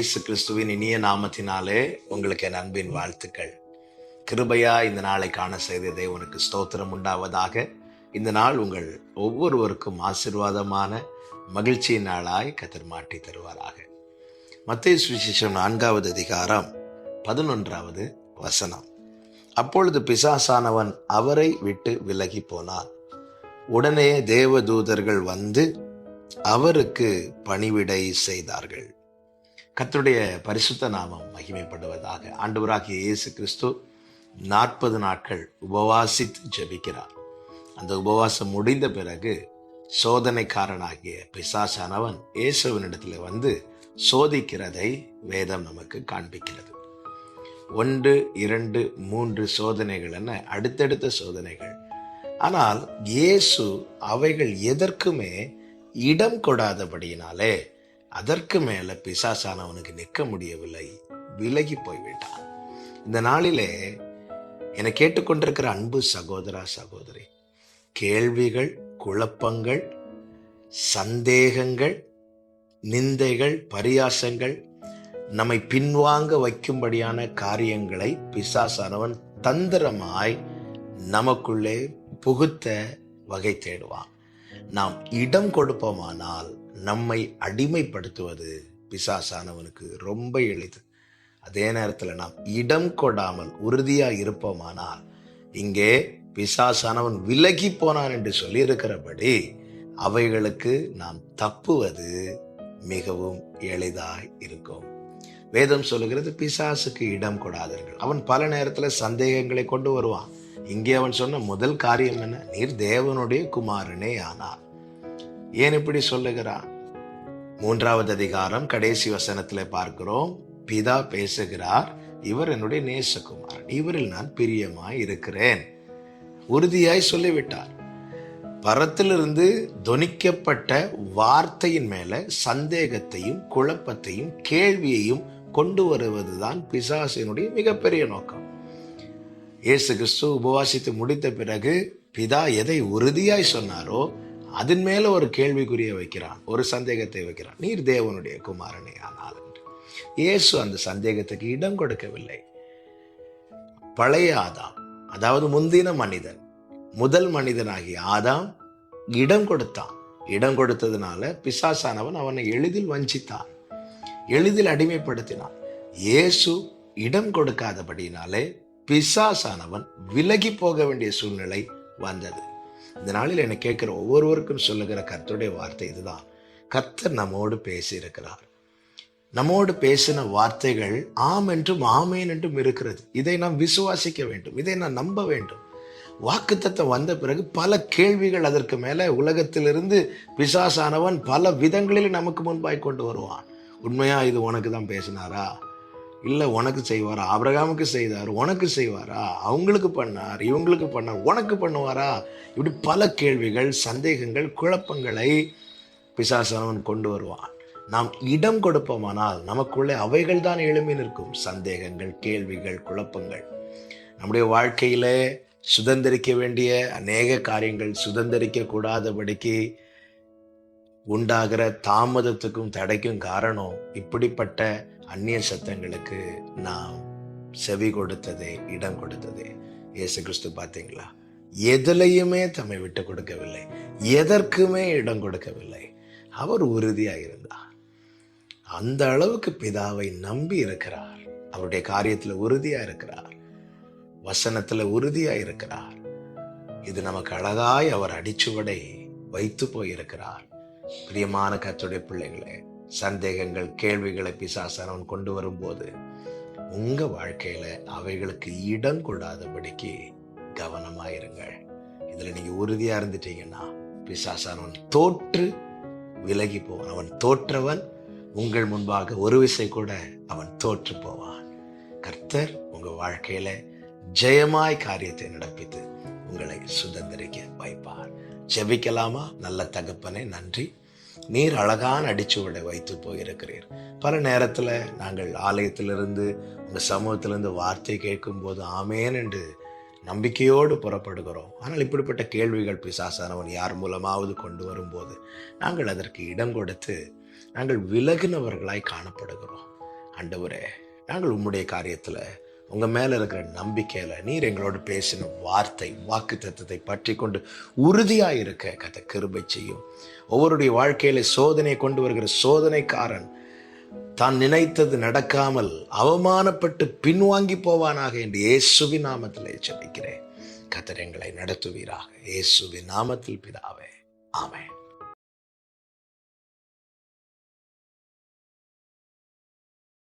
இயேசு கிறிஸ்துவின் இனிய நாமத்தினாலே உங்களுக்கு என் அன்பின் வாழ்த்துக்கள். கிருபையா இந்த நாளை காண செய்த தேவனுக்கு ஸ்தோத்திரம் உண்டாவதாக. இந்த நாள் உங்கள் ஒவ்வொருவருக்கும் ஆசீர்வாதமான மகிழ்ச்சியின் நாளாய் கர்த்தர் மாற்றி தருவாராக. மத்தேயு சுவிசேஷம் 4வது அதிகாரம் 11வது வசனம். அப்பொழுது பிசாசானவன் அவரை விட்டு விலகி போனான். உடனே தேவதூதர்கள் வந்து அவருக்கு பணிவிடை செய்தார்கள். கர்த்தருடைய பரிசுத்த நாமம் மகிமைப்படுவதாக. ஆண்டவராகிய இயேசு கிறிஸ்து 40 நாட்கள் உபவாசித்து ஜெபிக்கிறார். அந்த உபவாசம் முடிந்த பிறகு சோதனைக்காரனாகிய பிசாசானவன் இயேசுவினிடத்தில் வந்து சோதிக்கிறதை வேதம் நமக்கு காண்பிக்கிறது. 1, 2, 3 சோதனைகள் என அடுத்தடுத்த சோதனைகள். ஆனால் இயேசு அவைகள் எதற்குமே இடம் கொடாதபடியினாலே அதற்கு மேல பிசாசானவனுக்கு நிற்க முடியவில்லை, விலகி போய்விட்டான். இந்த நாளிலே என்னை கேட்டுக்கொண்டிருக்கிற அன்பு சகோதரா சகோதரி, கேள்விகள், குழப்பங்கள், சந்தேகங்கள், நிந்தைகள், பரியாசங்கள், நம்மை பின்வாங்க வைக்கும்படியான காரியங்களை பிசாசானவன் தந்திரமாய் நமக்குள்ளே புகுத்த வகை தேடுவான். நாம் இடம் கொடுப்போமானால் நம்மை அடிமைப்படுத்துவது பிசாசானவனுக்கு ரொம்ப எளிது. அதே நேரத்தில் நாம் இடம் கொடாமல் உறுதியா இருப்போமானால், இங்கே பிசாசானவன் விலகி போனான் என்று சொல்லி இருக்கிறபடி அவைகளுக்கு நாம் தப்புவது மிகவும் எளிதாய் இருக்கும். வேதம் சொல்லுகிறது, பிசாசுக்கு இடம் கொடாதீர்கள். அவன் பல நேரத்தில் சந்தேகங்களை கொண்டு வருவான். இங்கே அவன் சொன்ன முதல் காரியம் என்ன? நீர் தேவனுடைய குமாரனே ஆனார். ஏன் இப்படி சொல்லுகிறான்? 3வது அதிகாரம் கடைசி வசனத்துல பார்க்கிறோம். பிதா பேசுகிறார், இவர் என்னுடைய நேசகுமாரன், இவரில் நான் பிரியமாய் இருக்கிறேன். உறுதியாய் சொல்லிவிட்டார். பரத்திலிருந்து தொனிக்கப்பட்ட வார்த்தையின் மேல சந்தேகத்தையும் குழப்பத்தையும் கேள்வியையும் கொண்டு வருவதுதான் பிசாசினுடைய மிகப்பெரிய நோக்கம். இயேசு கிறிஸ்து உபவாசித்து முடித்த பிறகு பிதா எதை உறுதியாய் சொன்னாரோ அதன் மேல ஒரு கேள்விக்குரிய வைக்கிறான், ஒரு சந்தேகத்தை வைக்கிறான். நீர் தேவனுடைய குமாரனே ஆனால் என்று. இயேசு அந்த சந்தேகத்துக்கு இடம் கொடுக்கவில்லை. பழைய ஆதாம், அதாவது முந்தின மனிதன், முதல் மனிதனாகிய ஆதாம் இடம் கொடுத்தான். இடம் கொடுத்ததுனால பிசாசானவன் அவனை எளிதில் வஞ்சித்தான், எளிதில் அடிமைப்படுத்தினான். இயேசு இடம் கொடுக்காதபடினாலே பிசாசானவன் விலகி போக வேண்டிய சூழ்நிலை வந்தது. இந்த நாளில் என்னை கேட்கிற ஒவ்வொருவருக்கும் சொல்லுகிற கர்த்தருடைய வார்த்தை இதுதான். கர்த்தர் நம்மோடு பேசி இருக்கிறார். நம்மோடு பேசின வார்த்தைகள் ஆம் என்றும் ஆமேன் என்றும் இருக்கிறது. இதை நாம் விசுவாசிக்க வேண்டும், இதை நாம் நம்ப வேண்டும். வாக்குத்தத்தம் வந்த பிறகு பல கேள்விகள் அதற்கு மேல உலகத்திலிருந்து பிசாசானவன் பல விதங்களில் நமக்கு முன்பாய் கொண்டு வருவான். உண்மையா இது உனக்கு தான் பேசினாரா? இல்லை உனக்கு செய்வாரா? ஆபிரகாமுக்கு செய்தார், உனக்கு செய்வாரா? அவங்களுக்கு பண்ணார், இவங்களுக்கு பண்ணார், உனக்கு பண்ணுவாரா? இப்படி பல கேள்விகள், சந்தேகங்கள், குழப்பங்களை பிசாசானவன் கொண்டு வருவான். நாம் இடம் கொடுப்போமானால் நமக்குள்ளே அவைகள் தான் எழும்பி நிற்கும். சந்தேகங்கள், கேள்விகள், குழப்பங்கள். நம்முடைய வாழ்க்கையில சுதந்திரிக்க வேண்டிய அநேக காரியங்கள் சுதந்திரிக்க கூடாதபடிக்கு உண்டாகிற தாமதத்துக்கும் தடைக்கும் காரணம் இப்படிப்பட்ட அந்நிய சத்தங்களுக்கு நாம் செவி கொடுத்ததே, இடம் கொடுத்ததே. இயேசு கிறிஸ்து பார்த்தீங்களா, எதிலையுமே தம்மை விட்டு கொடுக்கவில்லை, எதற்குமே இடம் கொடுக்கவில்லை. அவர் உறுதியாக இருந்தார். அந்த அளவுக்கு பிதாவை நம்பி இருக்கிறார். அவருடைய காரியத்துல உறுதியா இருக்கிறார், வசனத்துல உறுதியா இருக்கிறார். இது நமக்கு அழகாய் அவர் அடிச்சுவடை வைத்து போயிருக்கிறார். பிரியமான கர்த்தருடைய பிள்ளைகளே, சந்தேகங்கள், கேள்விகளை பிசாசானவன் கொண்டு வரும்போது உங்க வாழ்க்கையில அவைகளுக்கு இடம் கொடாதபடிக்கு கவனமாயிருங்கள். இதுல நீங்க உறுதியா இருந்துட்டீங்கன்னா பிசாசானவன் தோற்று விலகி போவான். அவன் தோற்றவன் உங்கள் முன்பாக ஒரு விசை கூட அவன் தோற்று போவான். கர்த்தர் உங்க வாழ்க்கையில ஜெயமாய் காரியத்தை நடப்பித்து உங்களை சுதந்திரிக்க வைப்பார். ஜெபிக்கலாமா? நல்ல தகப்பனே, நன்றி. நீர் அழகான அடிச்சுவடை வைத்து போயிருக்கிறீர். பல நேரத்துல நாங்கள் ஆலயத்திலிருந்து உங்க சமூகத்திலிருந்து வார்த்தை கேட்கும் போது ஆமேன் என்று நம்பிக்கையோடு புறப்படுகிறோம். ஆனால் இப்படிப்பட்ட கேள்விகள் பிசாசானவன் யார் மூலமாவது கொண்டு வரும்போது நாங்கள் அதற்கு இடம் கொடுத்து நாங்கள் விலகினவர்களாய் காணப்படுகிறோம். ஆண்டவரே, நாங்கள் உம்முடைய காரியத்தில் உங்கள் மேலே இருக்கிற நம்பிக்கையில் நீர் எங்களோடு பேசின வார்த்தை வாக்கு தத்துவத்தை பற்றி கொண்டு உறுதியாக இருக்க கத்த கிருபை செய்யும். ஒவ்வொருடைய வாழ்க்கையில சோதனை கொண்டு வருகிற சோதனைக்காரன் தான் நினைத்தது நடக்காமல் அவமானப்பட்டு பின்வாங்கி போவானாக என்று இயேசுவின் நாமத்தில் ஜெபிக்கிறேன். கர்த்தர் எங்களை நடத்துவீராக. இயேசுவின் நாமத்தில் பிதாவே, ஆமென்.